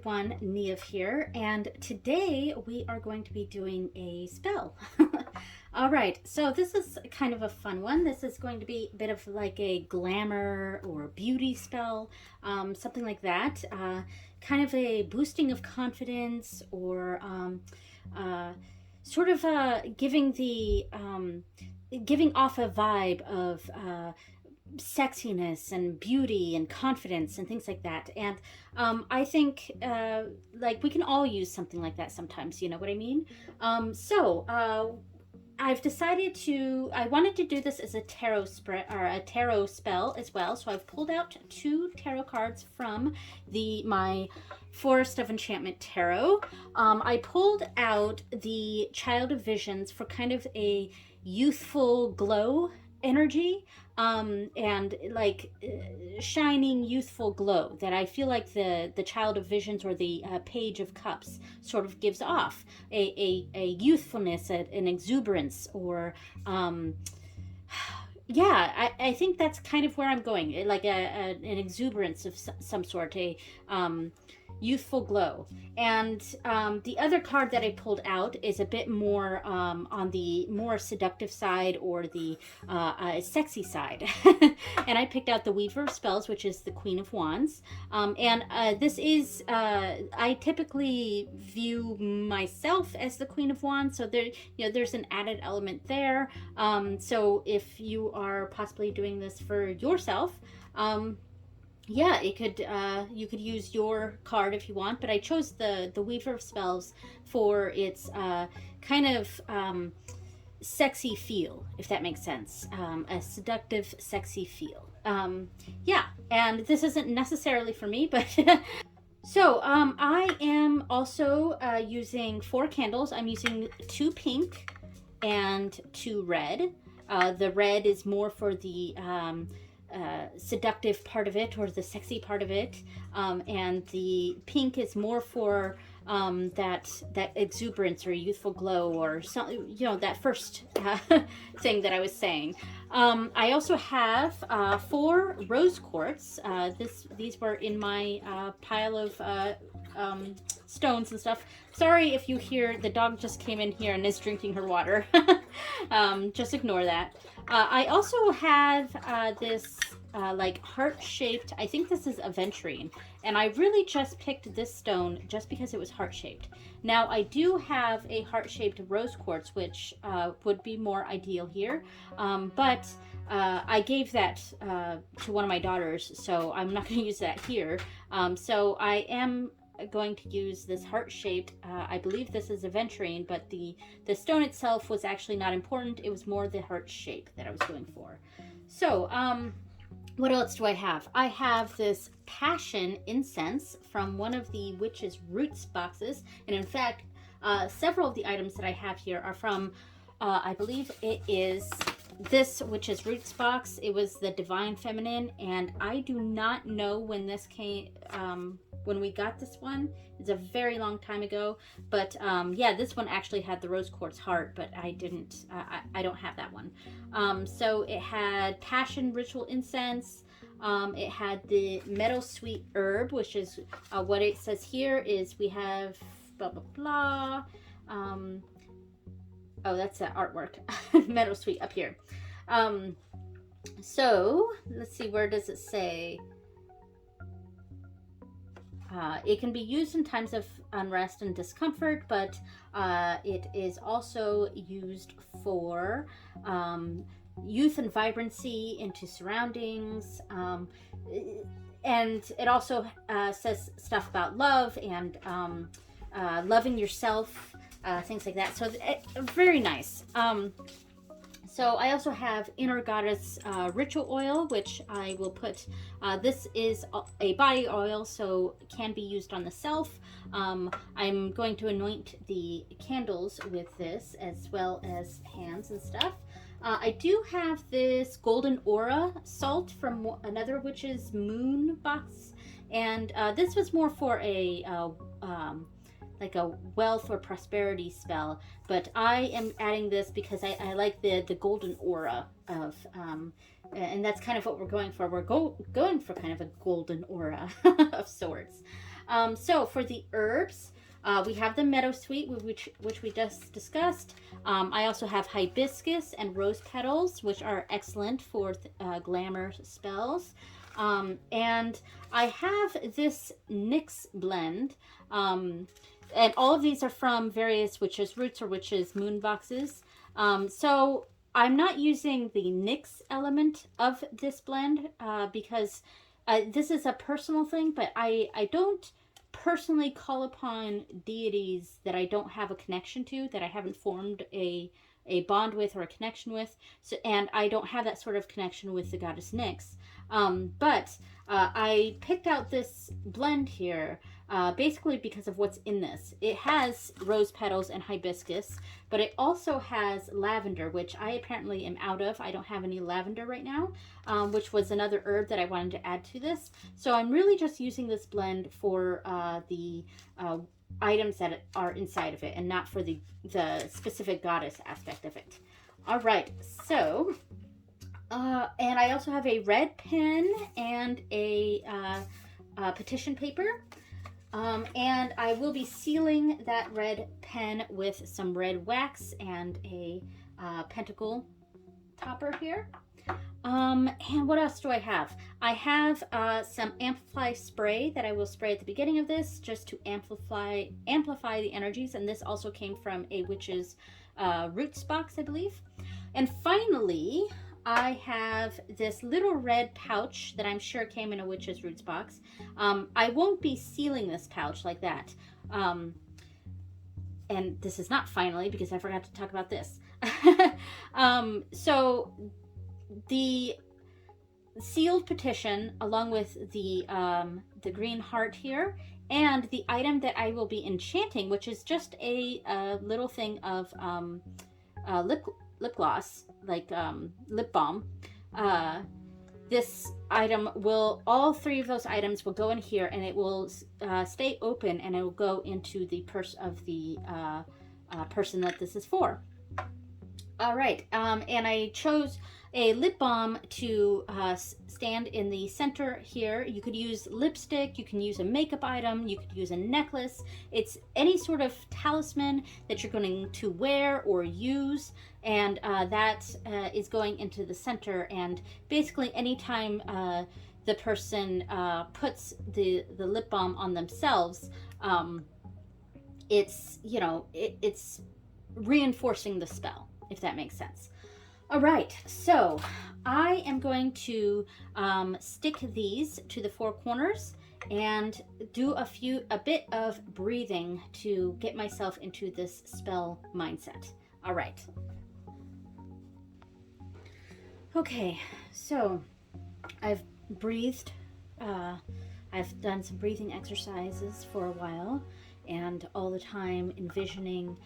everyone, Neve here, and today we are going to be doing a spell. All right, so this is kind of a fun one. This is going to be a bit of like a glamour or beauty spell, something like that. Kind of a boosting of confidence or sort of giving off a vibe of sexiness and beauty and confidence and things like that. And I think like we can all use something like that sometimes, you know what I mean? I've decided I wanted to do this as a tarot spread or a tarot spell as well. So I've pulled out 2 tarot cards from my Forest of Enchantment tarot. I pulled out the Child of Visions for kind of a youthful glow energy, and like shining youthful glow that I feel like the Child of Visions or the Page of Cups sort of gives off a youthfulness, an exuberance, or yeah, I think that's kind of where I'm going, like an exuberance of some sort, a youthful glow. And the other card that I pulled out is a bit more on the more seductive side, or the sexy side. And I picked out the Weaver of Spells, which is the Queen of Wands. This is, I typically view myself as the Queen of Wands, so there's an added element there. So if you are possibly doing this for yourself, yeah, you could use your card if you want, but I chose the Weaver of Spells for its kind of sexy feel, if that makes sense. A seductive, sexy feel. Yeah, and this isn't necessarily for me, but so I am also using 4 candles. I'm using 2 pink and 2 red. The red is more for the seductive part of it, or the sexy part of it, and the pink is more for that exuberance or youthful glow, or something, that first thing that I was saying. I also have 4 rose quartz. These were in my pile of stones and stuff. Sorry if you hear the dog just came in here and is drinking her water. Just ignore that. I also have this like heart-shaped, I think this is aventurine, and I really just picked this stone just because it was heart-shaped. Now I do have a heart-shaped rose quartz, which would be more ideal here, but I gave that to one of my daughters, so I'm not going to use that here. So I am going to use this heart-shaped, I believe this is aventurine, but the stone itself was actually not important. It was more the heart shape that I was going for. So what else do I have? I have this passion incense from one of the Witch's Roots boxes, and in fact several of the items that I have here are from I believe it is this Witch's Roots box. It was the Divine Feminine, and I do not know when this came, when we got this one. It's a very long time ago, but yeah, this one actually had the rose quartz heart, but I didn't, I don't have that one. So it had passion ritual incense. It had the meadow sweet herb, which is what it says here is we have blah blah blah. Oh, that's the artwork. Meadow sweet up here. So let's see, where does it say? It can be used in times of unrest and discomfort, but it is also used for youth and vibrancy into surroundings. And it also says stuff about love and loving yourself, things like that. So very nice. So I also have Inner Goddess Ritual Oil, which I will put, this is a body oil, so it can be used on the self. I'm going to anoint the candles with this, as well as hands and stuff. I do have this Golden Aura salt from another Witch's Moon box, and this was more for a like a wealth or prosperity spell, but I am adding this because I like the golden aura of, and that's kind of what we're going for. We're going for kind of a golden aura of sorts. So for the herbs, we have the meadowsweet, which we just discussed. I also have hibiscus and rose petals, which are excellent for glamour spells. And I have this NYX blend. And all of these are from various witches' roots or witches' moon boxes. So I'm not using the NYX element of this blend because this is a personal thing, but I don't personally call upon deities that I don't have a connection to, that I haven't formed a bond with or a connection with. So, and I don't have that sort of connection with the goddess Nyx. But I picked out this blend here basically because of what's in this. It has rose petals and hibiscus, but it also has lavender, which I apparently am out of. I don't have any lavender right now, which was another herb that I wanted to add to this. So I'm really just using this blend for the items that are inside of it and not for the specific goddess aspect of it. All right, so and I also have a red pen and a petition paper. And I will be sealing that red pen with some red wax and a pentacle topper here. And what else do I have? I have some amplify spray that I will spray at the beginning of this just to amplify the energies. And this also came from a witch's roots box, I believe. And finally, I have this little red pouch that I'm sure came in a witch's roots box. I won't be sealing this pouch like that. And this is not finally because I forgot to talk about this. So the sealed petition along with the green heart here and the item that I will be enchanting, which is just a little thing of lip gloss, like lip balm. This item will, all three of those items will go in here, and it will stay open, and it will go into the purse of the person that this is for. All right, and I chose a lip balm to stand in the center here. You could use lipstick, you can use a makeup item, you could use a necklace. It's any sort of talisman that you're going to wear or use, and that is going into the center. And basically anytime the person puts the lip balm on themselves, it's, you know, it's reinforcing the spell, if that makes sense. All right, so I am going to stick these to the four corners and do a bit of breathing to get myself into this spell mindset. All right. Okay, so I've breathed. I've done some breathing exercises for a while, and all the time envisioning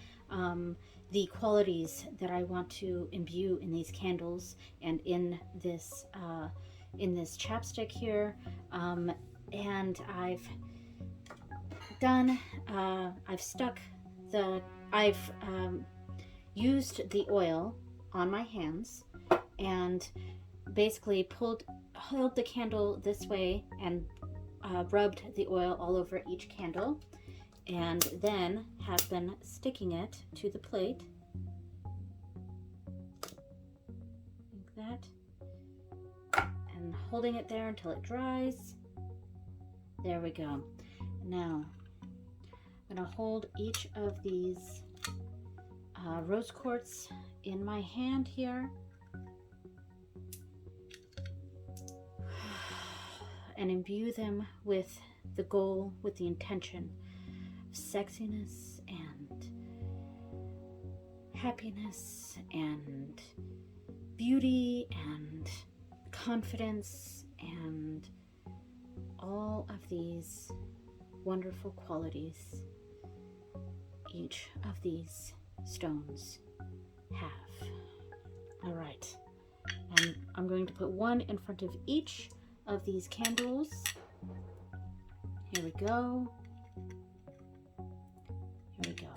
the qualities that I want to imbue in these candles and in this chapstick here. And I've used the oil on my hands and basically held the candle this way and rubbed the oil all over each candle, and then have been sticking it to the plate like that and holding it there until it dries. There we go. Now I'm going to hold each of these rose quartz in my hand here and imbue them with the goal, with the intention of sexiness and happiness and beauty and confidence and all of these wonderful qualities each of these stones have. All right, and I'm going to put one in front of each of these candles. Here we go. Here we go.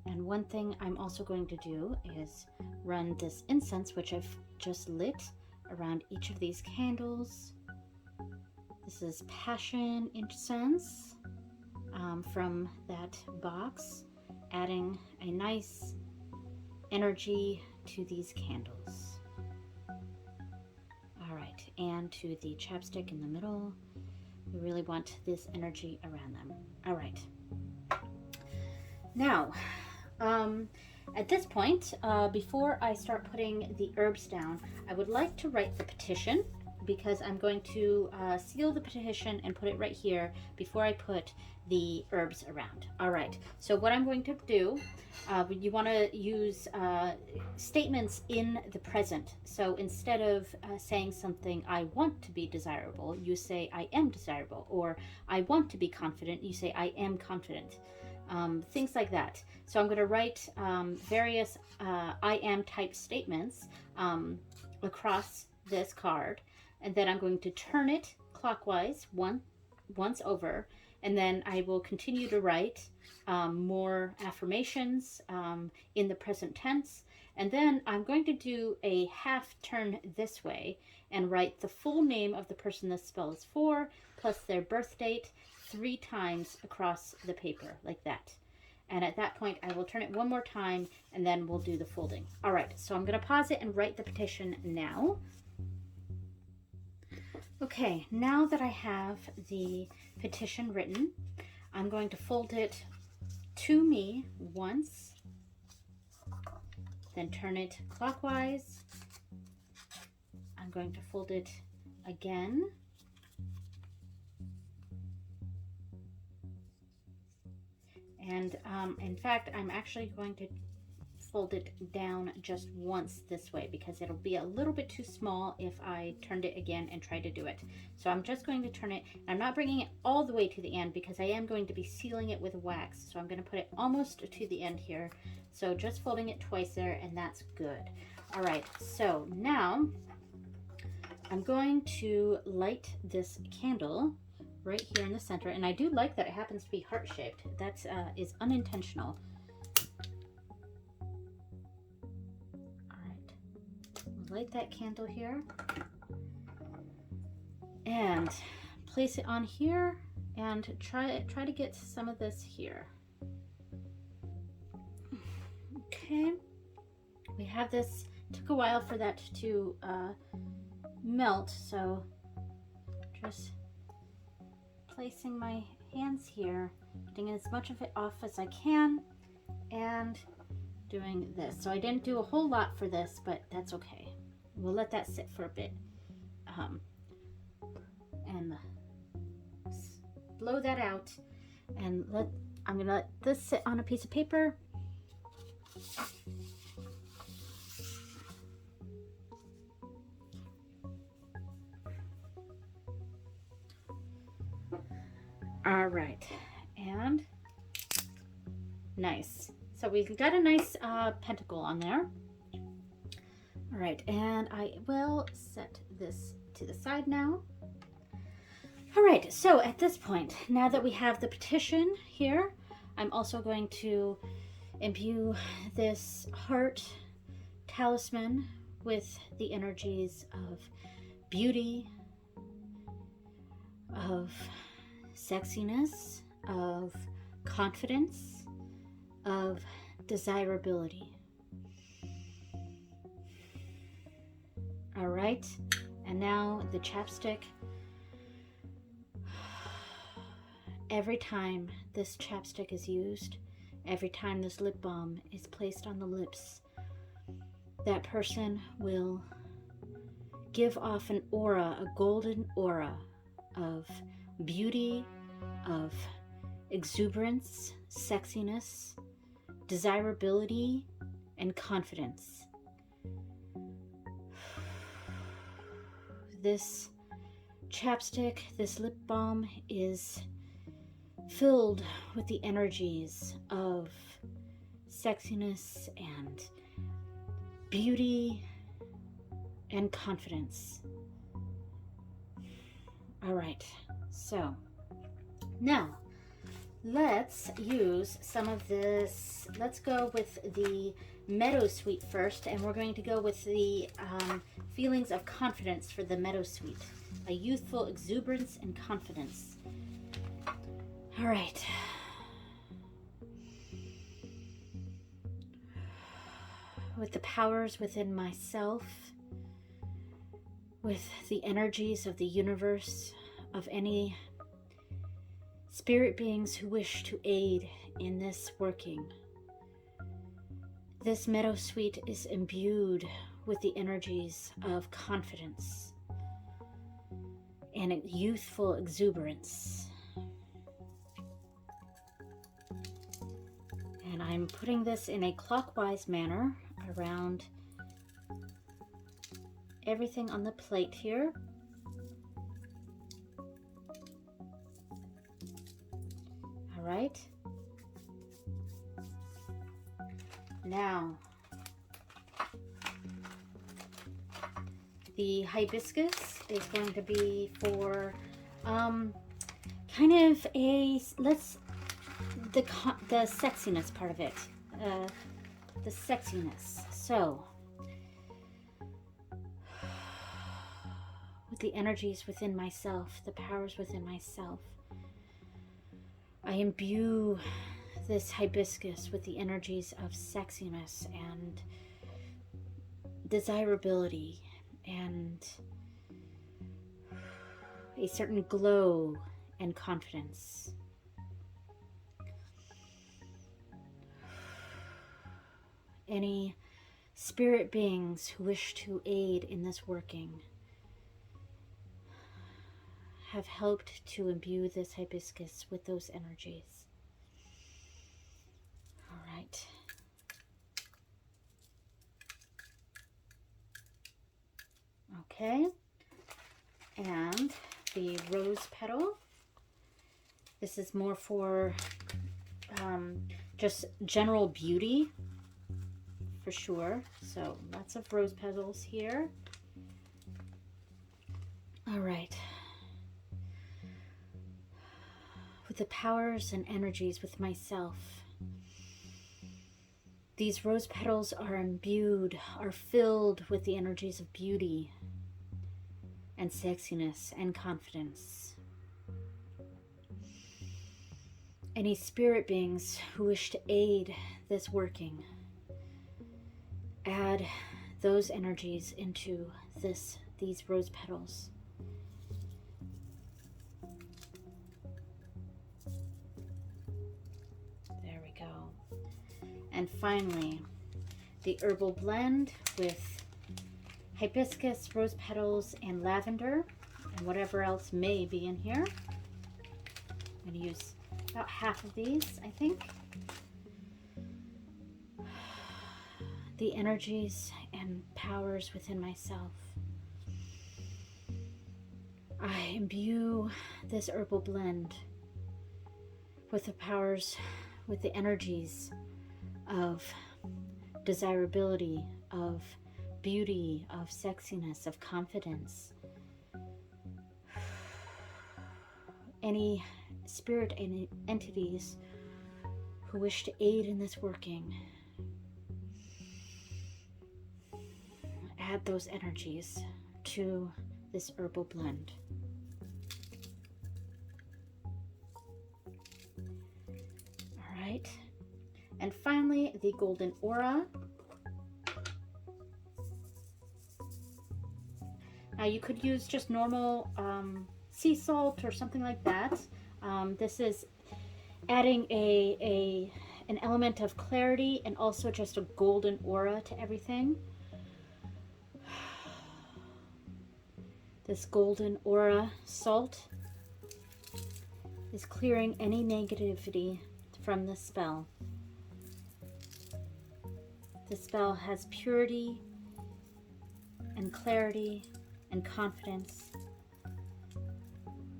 And one thing I'm also going to do is run this incense, which I've just lit, around each of these candles. This is passion incense. from that box, adding a nice energy to these candles. All right, and to the chapstick in the middle. We really want this energy around them. All right. Now, at this point, before I start putting the herbs down, I would like to write the petition, because I'm going to seal the petition and put it right here before I put the herbs around. All right, so what I'm going to do, you want to use statements in the present. So instead of saying something, I want to be desirable, you say I am desirable, or I want to be confident, you say I am confident. Things like that. So I'm going to write various I am type statements across this card, and then I'm going to turn it clockwise once over, and then I will continue to write more affirmations in the present tense, and then I'm going to do a half turn this way and write the full name of the person this spell is for, plus their birth date 3 times across the paper, like that. And at that point, I will turn it one more time, and then we'll do the folding. All right, so I'm going to pause it and write the petition now. Okay, now that I have the petition written, I'm going to fold it to me once, then turn it clockwise. I'm going to fold it again. And in fact, I'm actually going to fold it down just once this way, because it'll be a little bit too small if I turned it again and try to do it. So I'm just going to turn it. I'm not bringing it all the way to the end, because I am going to be sealing it with wax. So I'm going to put it almost to the end here. So just folding it twice there, and that's good. All right, so now I'm going to light this candle right here in the center, and I do like that it happens to be heart-shaped. That is unintentional. All right, light that candle here and place it on here, and try to get some of this here. Okay, we have this. Took a while for that to melt, so just placing my hands here, getting as much of it off as I can, and doing this. So I didn't do a whole lot for this, but that's okay. We'll let that sit for a bit, and blow that out, and I'm gonna let this sit on a piece of paper. All right, and nice. So we've got a nice pentacle on there. All right, and I will set this to the side now. All right, so at this point, now that we have the petition here, I'm also going to imbue this heart talisman with the energies of beauty, of sexiness, of confidence, of desirability. All right, and now the chapstick. Every time this chapstick is used, every time this lip balm is placed on the lips, that person will give off an aura, a golden aura of beauty, of exuberance, sexiness, desirability, and confidence. This chapstick, this lip balm is filled with the energies of sexiness and beauty and confidence. All right, so now let's use some of this. Let's go with the Meadowsweet first, and we're going to go with the feelings of confidence for the Meadowsweet, a youthful exuberance and confidence. All right. With the powers within myself, with the energies of the universe, of any spirit beings who wish to aid in this working, this meadowsweet is imbued with the energies of confidence and a youthful exuberance. And I'm putting this in a clockwise manner around everything on the plate here. All right. Now, the hibiscus is going to be for kind of a, the sexiness part of it. The sexiness. So, with the energies within myself, the powers within myself, I imbue this hibiscus with the energies of sexiness and desirability and a certain glow and confidence. Any spirit beings who wish to aid in this working have helped to imbue this hibiscus with those energies. All right. Okay. And the rose petal. This is more for just general beauty, for sure. So lots of rose petals here. All right. With the powers and energies with myself, these rose petals are imbued, are filled with the energies of beauty and sexiness and confidence. Any spirit beings who wish to aid this working, add those energies into these rose petals. There we go. And finally, the herbal blend with hibiscus, rose petals, and lavender, and whatever else may be in here. I'm going to use about half of these, I think. The energies and powers within myself. I imbue this herbal blend with the powers, with the energies of desirability, of beauty, of sexiness, of confidence. Any spirit entities who wish to aid in this working, add those energies to this herbal blend. All right. And finally, the golden aura. Now you could use just normal sea salt or something like that. This is adding an element of clarity and also just a golden aura to everything. This golden aura salt is clearing any negativity from the spell. The spell has purity and clarity and confidence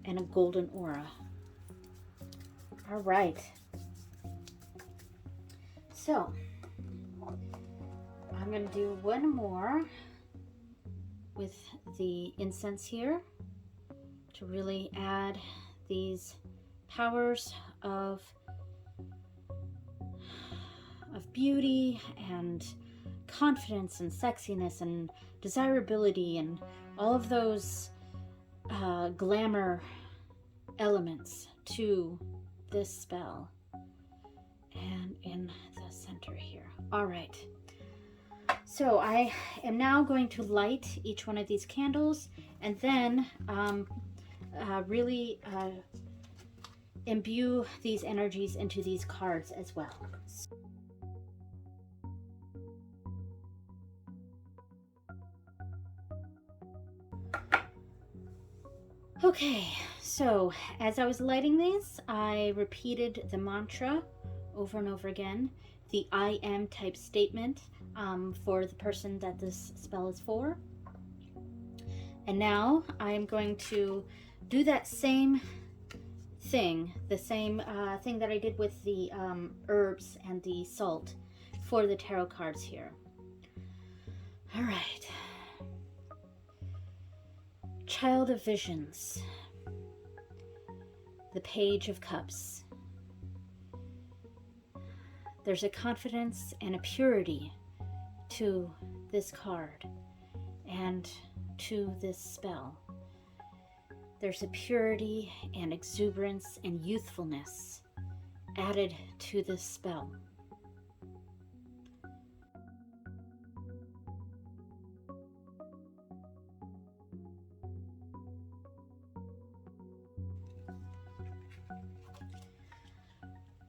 and a golden aura. All right. So I'm going to do one more with the incense here to really add these powers of beauty and confidence and sexiness and desirability and all of those glamour elements to this spell and in the center here. All right. So I am now going to light each one of these candles and then really imbue these energies into these cards as well. Okay, so as I was lighting these, I repeated the mantra over and over again, the I am type statement for the person that this spell is for. And now I am going to do that same thing, the same thing that I did with the herbs and the salt for the tarot cards here. All right. Child of Visions, the Page of Cups. There's a confidence and a purity to this card and to this spell. There's a purity and exuberance and youthfulness added to this spell.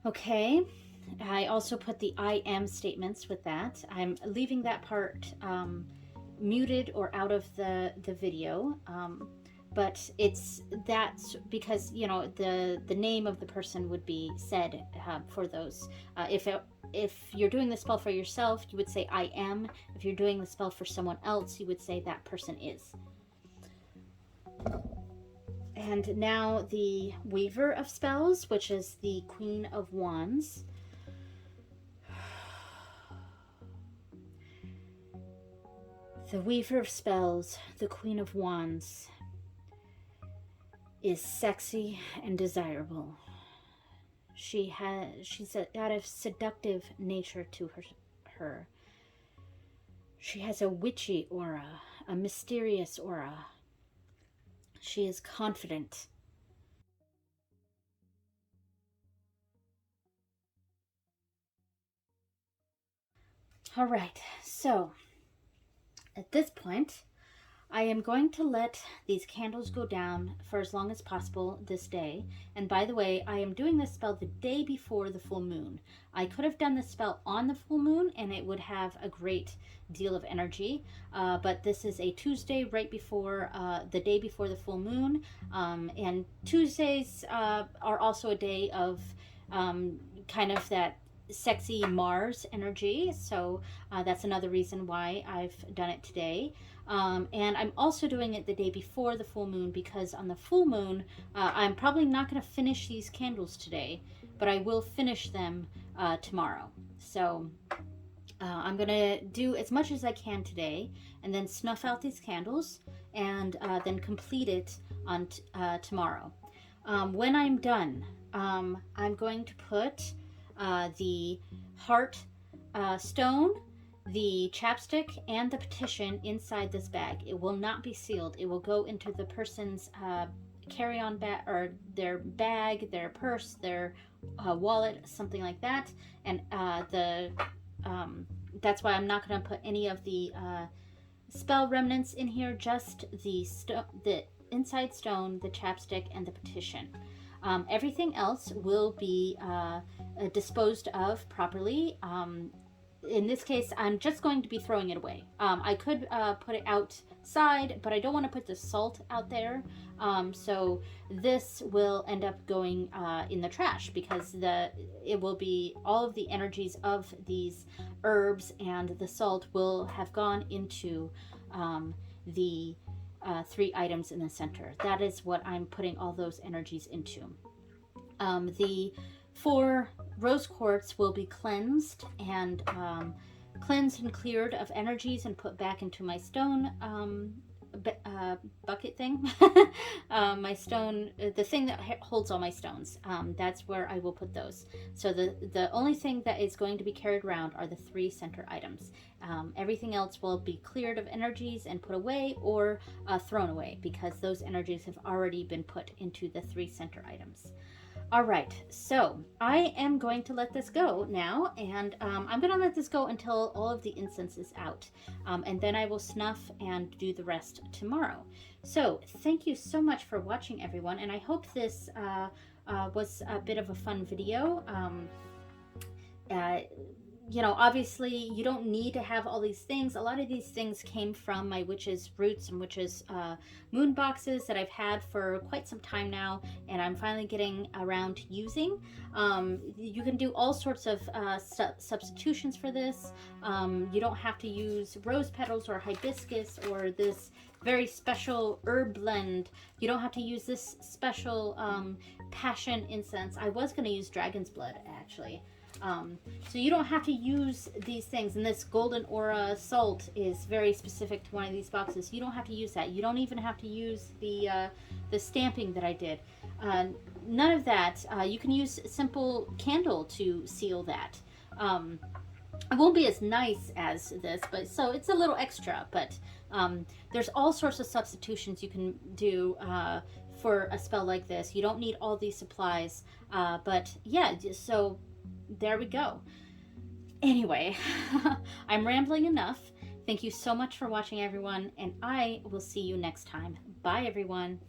Okay, I also put the I am statements with that. I'm leaving that part muted or out of the video, but that's because, you know, the name of the person would be said for those. If you're doing the spell for yourself, you would say I am. If you're doing the spell for someone else, you would say that person is. And now the Weaver of Spells, which is the Queen of Wands. The Weaver of Spells, the Queen of Wands, is sexy and desirable. She's got a seductive nature to her. She has a witchy aura, a mysterious aura. She is confident. All right, so at this point, I am going to let these candles go down for as long as possible this day. And by the way, I am doing this spell the day before the full moon. I could have done this spell on the full moon and it would have a great deal of energy, but this is a Tuesday right before the day before the full moon, and Tuesdays are also a day of kind of that sexy Mars energy, so that's another reason why I've done it today. And I'm also doing it the day before the full moon because on the full moon I'm probably not going to finish these candles today, but I will finish them tomorrow. So I'm going to do as much as I can today and then snuff out these candles and then complete it on tomorrow. When I'm done, I'm going to put the heart stone, the chapstick, and the petition inside this bag. It will not be sealed. It will go into the person's carry-on bag, or their bag, their purse, their wallet, something like that. And that's why I'm not going to put any of the spell remnants in here, just the inside stone, the chapstick, and the petition. Everything else will be disposed of properly. In this case, I'm just going to be throwing it away. I could put it outside, but I don't want to put the salt out there. So this will end up going in the trash because it will be all of the energies of these herbs and the salt will have gone into the 3 items in the center. That is what I'm putting all those energies into. The 4 rose quartz will be cleansed and cleared of energies and put back into my stone bucket thing. My stone, the thing that holds all my stones. That's where I will put those. So the only thing that is going to be carried around are the 3 center items. Everything else will be cleared of energies and put away or thrown away because those energies have already been put into the 3 center items. All right, so I am going to let this go now, and I'm going to let this go until all of the incense is out, and then I will snuff and do the rest tomorrow. So thank you so much for watching, everyone, and I hope this was a bit of a fun video. Uh, you know, obviously you don't need to have all these things. A lot of these things came from my witch's roots and witch's moon boxes that I've had for quite some time now, and I'm finally getting around to using. You can do all sorts of substitutions for this. You don't have to use rose petals or hibiscus or this very special herb blend. You don't have to use this special passion incense. I was going to use dragon's blood, actually. So you don't have to use these things, and this golden aura salt is very specific to one of these boxes. You don't have to use that. You don't even have to use the stamping that I did. None of that. You can use a simple candle to seal that. It won't be as nice as this, but so it's a little extra, but there's all sorts of substitutions you can do for a spell like this. You don't need all these supplies, but yeah, so there we go. Anyway, I'm rambling enough. Thank you so much for watching, everyone, and I will see you next time. Bye, everyone.